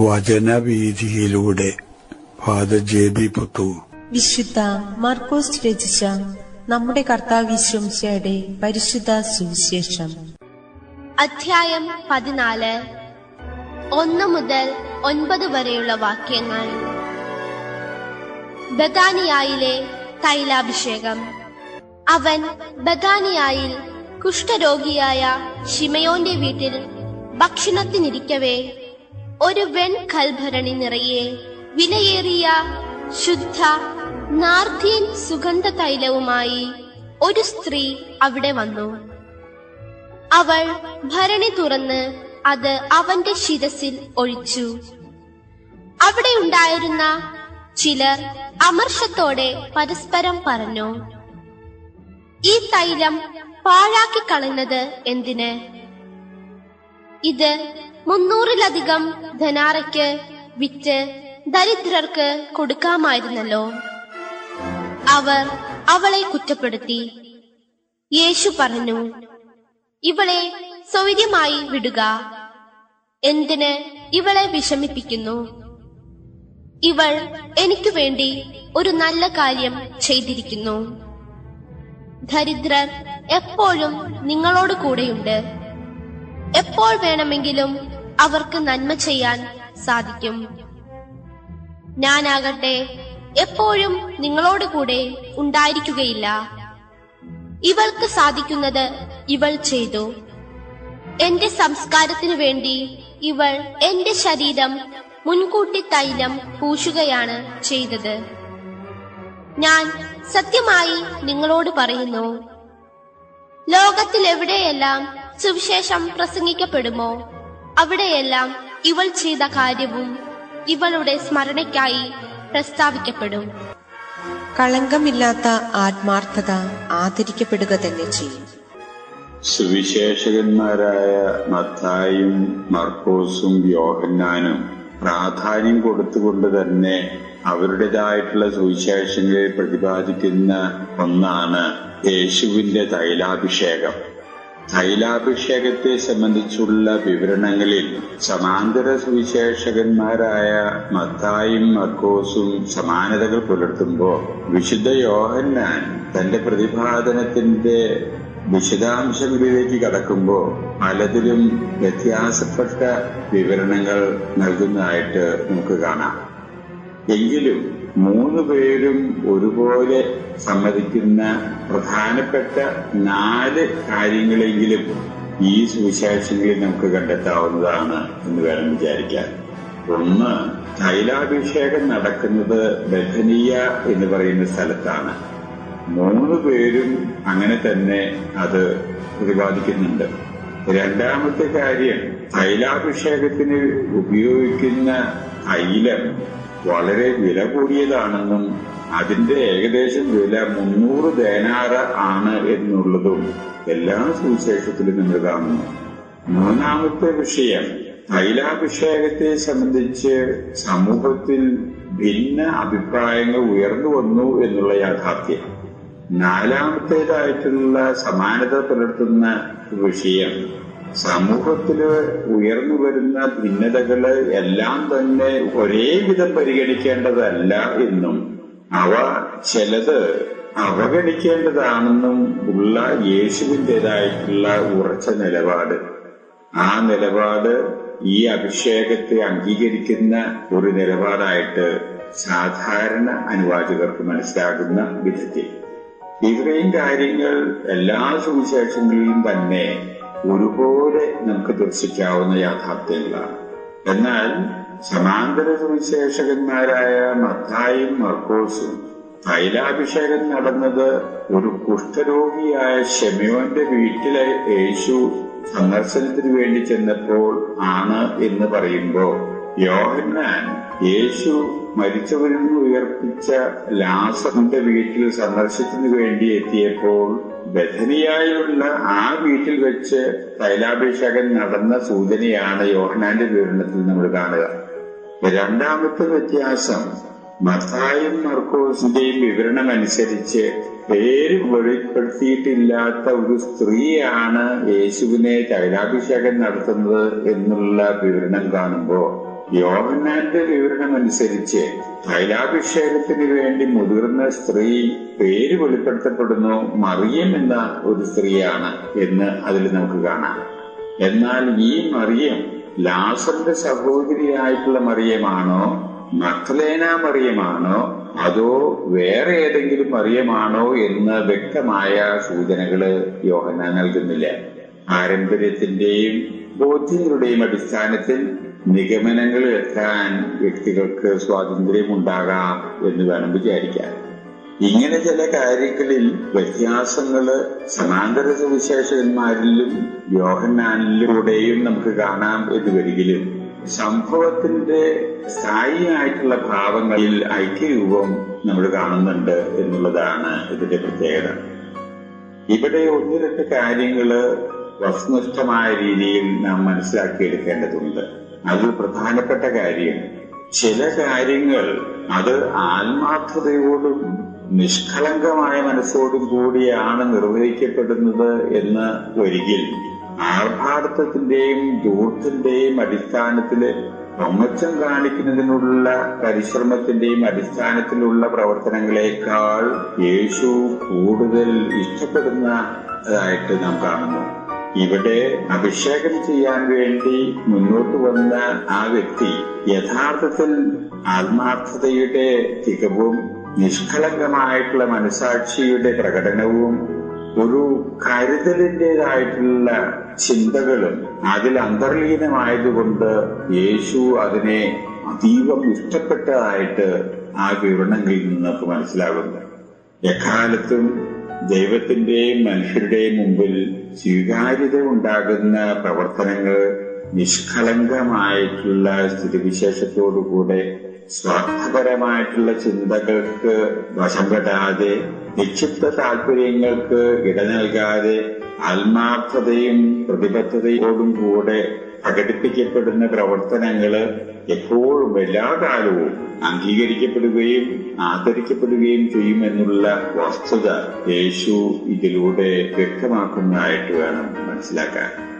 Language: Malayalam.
വചനവീഥിയിലൂടെ ഫാദർ ജെ.ബി. പുത്തൂർ. വിശുദ്ധ മാർക്കോസ് രചിച്ച നമ്മുടെ കർത്താവ് യേശുമിശിഹായുടെ പരിശുദ്ധ സുവിശേഷം. അധ്യായം 14, 1 മുതൽ 9 വരെയുള്ള വാക്യങ്ങൾ. ബഥാനിയായിലെ തൈലാഭിഷേകം. അവൻ ബഥാനിയായിൽ കുഷ്ഠരോഗിയായ ശിമയോന്റെ വീട്ടിൽ ഭക്ഷണത്തിനിരിക്കവേ ഒരു വെൺകൽഭരണി നിറയെ വിലയേറിയ ശുദ്ധ നാർദ്ദീൻ സുഗന്ധ തൈലവുമായി ഒരു സ്ത്രീ അവിടെ വന്നു. അവൾ ഭരണി തുറന്ന് അത് അവന്റെ ശിരസിൽ ഒഴിച്ചു. അവിടെ ഉണ്ടായിരുന്ന ചിലർ അമർഷത്തോടെ പരസ്പരം പറഞ്ഞു, ഈ തൈലം പാഴാക്കി കളയുന്നത് എന്തിന്? ഇത് 300-ലധികം ധനാറയ്ക്ക് വിറ്റ് ദരിദ്രർക്ക് കൊടുക്കാമായിരുന്നല്ലോ. അവർ അവളെ കുറ്റപ്പെടുത്തി. യേശു പറഞ്ഞു, ഇവളെ സ്വൈര്യമായി വിടുക. എന്തിന് ഇവളെ വിഷമിപ്പിക്കുന്നു? ഇവൾ എനിക്കു വേണ്ടി ഒരു നല്ല കാര്യം ചെയ്തിരിക്കുന്നു. ദരിദ്രർ എപ്പോഴും നിങ്ങളോട് കൂടെയുണ്ട്. എപ്പോൾ വേണമെങ്കിലും അവർക്ക് നന്മ ചെയ്യാൻ സാധിക്കും. ഞാനാകട്ടെ എപ്പോഴും നിങ്ങളോട് കൂടെ ഉണ്ടായിരിക്കുകയില്ല. ഇവൾക്ക് സാധിക്കുന്നത് ഇവൾ ചെയ്തു. എന്റെ സംസ്കാരത്തിനു വേണ്ടി ഇവൾ എന്റെ ശരീരം മുൻകൂട്ടി തൈലം പൂശുകയാണ് ചെയ്തത്. ഞാൻ സത്യമായി നിങ്ങളോട് പറയുന്നു, ലോകത്തിൽ എവിടെയെല്ലാം സുവിശേഷം പ്രസംഗിക്കപ്പെടുമോ അവിടെയെല്ലാം ഇവൾ ചെയ്ത കാര്യവും ഇവളുടെ സ്മരണയ്ക്കായി പ്രസ്താവിക്കപ്പെടും. കളങ്കമില്ലാത്ത ആത്മാർത്ഥത ആദരിക്കപ്പെടുക തന്നെ ചെയ്യും. സുവിശേഷകന്മാരായ മത്തായിയും മർക്കോസും യോഹന്നാനും പ്രാധാന്യം കൊടുത്തുകൊണ്ട് തന്നെ അവരുടേതായിട്ടുള്ള സുവിശേഷങ്ങളിൽ പ്രതിപാദിക്കുന്ന ഒന്നാണ് യേശുവിന്റെ തൈലാഭിഷേകം. തൈലാഭിഷേകത്തെ സംബന്ധിച്ചുള്ള വിവരണങ്ങളിൽ സമാന്തര സുവിശേഷകന്മാരായ മത്തായിയും മർക്കോസും സമാനതകൾ പുലർത്തുമ്പോൾ, വിശുദ്ധ യോഹന്നാൻ തന്റെ പ്രതിപാദനത്തിന്റെ വിശദാംശങ്ങളിലേക്ക് കടക്കുമ്പോൾ പലതിലും വ്യത്യാസപ്പെട്ട വിവരണങ്ങൾ നൽകുന്നതായിട്ട് നമുക്ക് കാണാം. എങ്കിലും 3 പേരും ഒരുപോലെ സമ്മതിക്കുന്ന പ്രധാനപ്പെട്ട 4 കാര്യങ്ങളെങ്കിലും ഈ സുവിശേഷങ്ങളിൽ നമുക്ക് കണ്ടെത്താവുന്നതാണ് എന്ന് വേണം വിചാരിക്കാൻ. ഒന്ന്, തൈലാഭിഷേകം നടക്കുന്നത് ബഥനിയ എന്ന് പറയുന്ന സ്ഥലത്താണ്. 3 പേരും അങ്ങനെ തന്നെ അത് പ്രതിപാദിക്കുന്നുണ്ട്. രണ്ടാമത്തെ കാര്യം, തൈലാഭിഷേകത്തിന് ഉപയോഗിക്കുന്ന തൈലം വളരെ വില കൂടിയതാണെന്നും അതിന്റെ ഏകദേശം വില 300 ദേനാർ ആണ് എന്നുള്ളതും എല്ലാ സുവിശേഷത്തിലും നമ്മൾ കാണുന്നു. മൂന്നാമത്തെ വിഷയം, തൈലാഭിഷേകത്തെ സംബന്ധിച്ച് സമൂഹത്തിൽ ഭിന്ന അഭിപ്രായങ്ങൾ ഉയർന്നു വന്നു എന്നുള്ള യാഥാർത്ഥ്യം. നാലാമത്തേതായിട്ടുള്ള സമാനത പുലർത്തുന്ന വിഷയം, സമൂഹത്തില് ഉയർന്നു വരുന്ന ഭിന്നതകള് എല്ലാം തന്നെ ഒരേ വിധം പരിഗണിക്കേണ്ടതല്ല എന്നും അവ ചിലത് അവഗണിക്കേണ്ടതാണെന്നും ഉള്ള യേശുവിൻ്റെതായിട്ടുള്ള ഉറച്ച നിലപാട്. ആ നിലപാട് ഈ അഭിഷേകത്തെ അംഗീകരിക്കുന്ന ഒരു നിലപാടായിട്ട് സാധാരണ അനുവാചകർക്ക് മനസ്സിലാകുന്ന വിധത്തിൽ ഇത്രയും കാര്യങ്ങൾ എല്ലാ സുവിശേഷങ്ങളിലും തന്നെ ഒരുപോലെ നമുക്ക് ദർശിക്കാവുന്ന യാഥാർത്ഥ്യങ്ങളാണ്. എന്നാൽ സമാന്തര സുവിശേഷകന്മാരായ മത്തായിയും മർക്കോസും തൈലാഭിഷേകം നടന്നത് ഒരു കുഷ്ഠരോഗിയായ ശിമയോന്റെ വീട്ടിലെ യേശു സന്ദർശനത്തിന് വേണ്ടി ചെന്നപ്പോൾ ആണ് എന്ന് പറയുമ്പോൾ, യോഹന്നാൻ യേശു മരിച്ചവരിൽ നിന്ന് ഉയർപ്പിച്ച ലാസറിന്റെ വീട്ടിൽ സന്ദർശനത്തിന് വേണ്ടി എത്തിയപ്പോൾ ബഥനിയായുള്ള ആ വീട്ടിൽ വെച്ച് തൈലാഭിഷേകം നടന്ന സൂചനയാണ് യോഹന്നാന്റെ വിവരണത്തിൽ നമ്മൾ കാണുക. രണ്ടാമത്തെ വ്യത്യാസം, മത്തായിയും മർക്കോസിന്റെയും വിവരണം അനുസരിച്ച് പേര് വെളിപ്പെടുത്തിയിട്ടില്ലാത്ത ഒരു സ്ത്രീയാണ് യേശുവിനെ തൈലാഭിഷേകം നടത്തുന്നത് എന്നുള്ള വിവരണം കാണുമ്പോൾ, യോഹന്നാന്റെ വിവരണമനുസരിച്ച് തൈലാഭിഷേകത്തിന് വേണ്ടി മുതിർന്ന സ്ത്രീ പേര് വെളിപ്പെടുത്തപ്പെടുന്നു മറിയം എന്ന ഒരു സ്ത്രീയാണ് എന്ന് അതിൽ നമുക്ക് കാണാം. എന്നാൽ ഈ മറിയം ലാസറിന്റെ സഹോദരിയായിട്ടുള്ള മറിയമാണോ, മഗ്ദലേന മറിയമാണോ, അതോ വേറെ ഏതെങ്കിലും മറിയമാണോ എന്ന് വ്യക്തമായ സൂചനകള് യോഹന്നാൻ നൽകുന്നില്ല. പാരമ്പര്യത്തിന്റെയും ബോധ്യങ്ങളുടെയും അടിസ്ഥാനത്തിൽ നിഗമനങ്ങളിൽ എത്താൻ വ്യക്തികൾക്ക് സ്വാതന്ത്ര്യമുണ്ടാകാം എന്ന് വേണം വിചാരിക്കാൻ. ഇങ്ങനെ ചില കാര്യങ്ങളിൽ വ്യത്യാസങ്ങള് സമാന്തര സുവിശേഷകന്മാരിലും യോഹന്നാനിലൂടെയും നമുക്ക് കാണാം എന്ന് വരികിലും സംഭവത്തിന്റെ സ്ഥായിയായിട്ടുള്ള ഭാവങ്ങളിൽ ഐക്യരൂപം നമ്മൾ കാണുന്നുണ്ട് എന്നുള്ളതാണ് ഇതിന്റെ പ്രത്യേകത. ഇവിടെ ഒന്ന് രണ്ട് കാര്യങ്ങള് വസ്തുനിഷ്ഠമായ രീതിയിൽ നാം മനസ്സിലാക്കിയെടുക്കേണ്ടതുണ്ട്. അതിൽ പ്രധാനപ്പെട്ട കാര്യം, ചില കാര്യങ്ങൾ അത് ആത്മാർത്ഥതയോടും നിഷ്കളങ്കമായ മനസ്സോടും കൂടിയാണ് നിർവഹിക്കപ്പെടുന്നത് എന്ന് ഒരിക്കൽ ആർഭാടത്തിന്റെയും ധൂർത്തിന്റെയും അടിസ്ഥാനത്തില് പൊങ്ങച്ചം കാണിക്കുന്നതിനുള്ള പരിശ്രമത്തിന്റെയും അടിസ്ഥാനത്തിലുള്ള പ്രവർത്തനങ്ങളെക്കാൾ യേശു കൂടുതൽ ഇഷ്ടപ്പെടുന്നതായിട്ട് നാം കാണുന്നു. ഇവിടെ അഭിഷേകം ചെയ്യാൻ വേണ്ടി മുന്നോട്ട് വന്ന ആ വ്യക്തി യഥാർത്ഥത്തിൽ ആത്മാർത്ഥതയുടെ തികവും നിഷ്കളങ്കമായിട്ടുള്ള മനസാക്ഷിയുടെ പ്രകടനവും ഒരു കരുതലിന്റേതായിട്ടുള്ള ചിന്തകളും അതിൽ അന്തർലീനമായതുകൊണ്ട് യേശു അതിനെ അതീവം ഇഷ്ടപ്പെട്ടതായിട്ട് ആ വിവരണങ്ങളിൽ നിന്ന് നമുക്ക് മനസ്സിലാകുന്നു. എക്കാലത്തും ദൈവത്തിന്റെയും മനുഷ്യരുടെയും മുമ്പിൽ സ്വീകാര്യത ഉണ്ടാകുന്ന പ്രവർത്തനങ്ങൾ നിഷ്കളങ്കമായിട്ടുള്ള സ്ഥിതിവിശേഷത്തോടുകൂടെ സ്വാർത്ഥപരമായിട്ടുള്ള ചിന്തകൾക്ക് വശംപെടാതെ നിക്ഷിപ്ത താല്പര്യങ്ങൾക്ക് ഇട നൽകാതെ ആത്മാർത്ഥതയും പ്രതിബദ്ധതയോടും കൂടെ പ്രകടിപ്പിക്കപ്പെടുന്ന പ്രവർത്തനങ്ങള് എപ്പോഴും എല്ലാ കാലവും അംഗീകരിക്കപ്പെടുകയും ആദരിക്കപ്പെടുകയും ചെയ്യുമെന്നുള്ള വസ്തുത യേശു ഇതിലൂടെ വ്യക്തമാക്കുന്നതായിട്ട് വേണം മനസ്സിലാക്കാൻ.